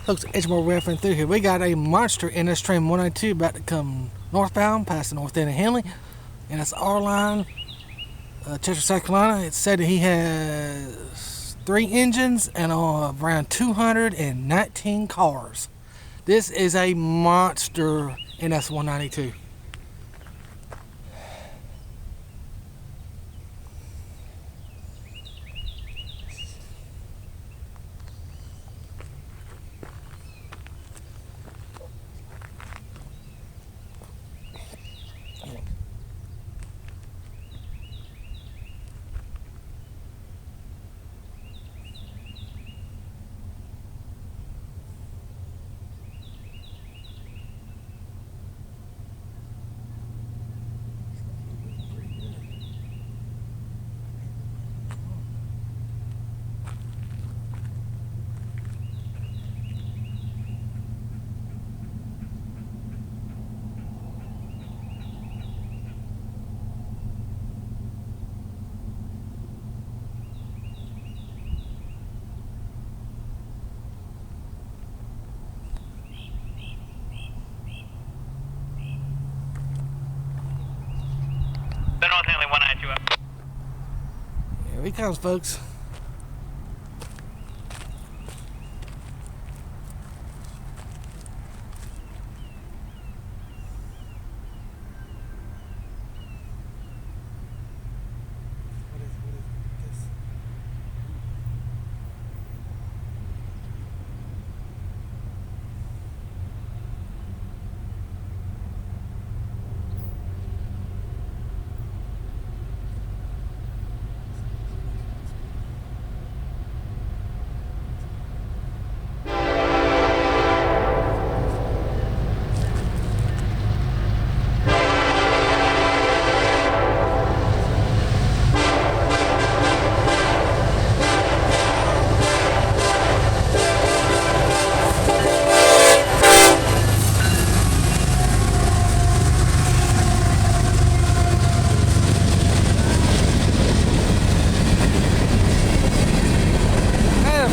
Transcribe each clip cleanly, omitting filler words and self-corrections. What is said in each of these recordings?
Folks, Edgemore Raffing through here. We got a monster in this train 192 about to come northbound past the north end of Henley. And it's our line, Chester, South Carolina. It said that he has 3 engines and around 219 cars. This is a monster NS 192. North Henley 192 up. Here he comes, folks.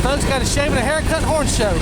Folks, got a shave and a haircut and horn show.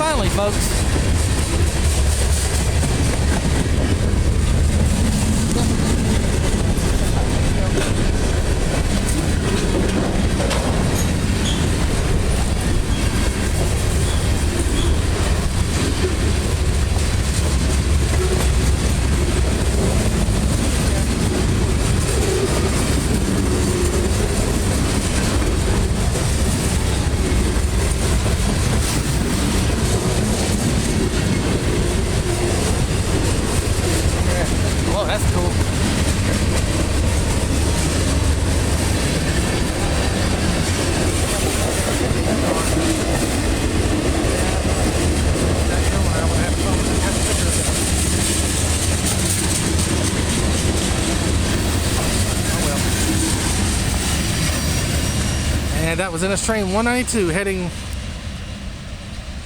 Finally, folks. Oh, that's cool. And that was NS Train 192 heading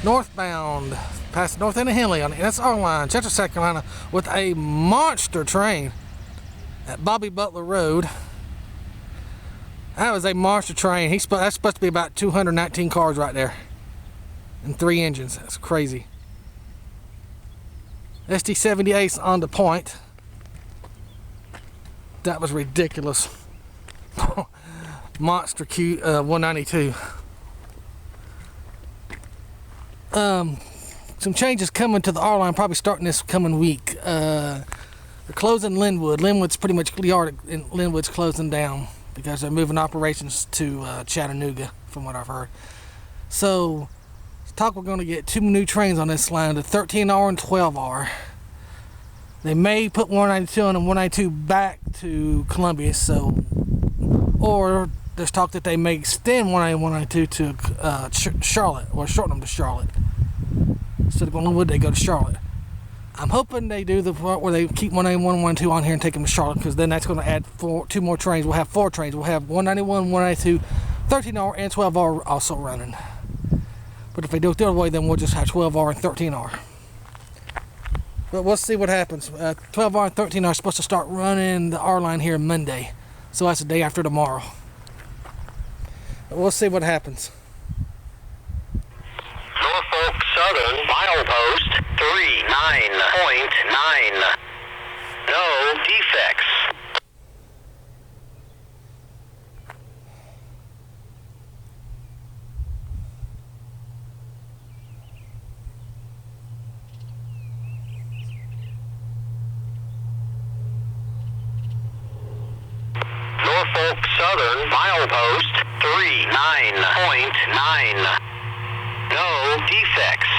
northbound past north end of Henley on the NSR line, Chester, South Carolina, with a monster train at Bobby Butler Road. That was a monster train. That's supposed to be about 219 cars right there and 3 engines. That's crazy. SD78's on the point. That was ridiculous. Monster Q 192. Some changes coming to the R line probably starting this coming week. They're closing Linwood. Linwood's pretty much the yard in Linwood's closing down because they're moving operations to Chattanooga, from what I've heard. So, talk we're going to get 2 new trains on this line, the 13R and 12R. They may put 192 on and 192 back to Columbia, or there's talk that they may extend 192 to Charlotte, or shorten them to Charlotte. Instead of going to Linwood, they go to Charlotte. I'm hoping they do the part where they keep 191, 192 on here and take them to Charlotte, because then that's going to add 2 more trains. We'll have 4 trains. We'll have 191, 192, 13R, and 12R also running. But if they do it the other way, then we'll just have 12R and 13R. But we'll see what happens. 12R and 13R are supposed to start running the R line here Monday. So that's the day after tomorrow. But we'll see what happens. Norfolk Southern, milepost 39.9. No defects. Norfolk Southern, milepost 39.9. No defects.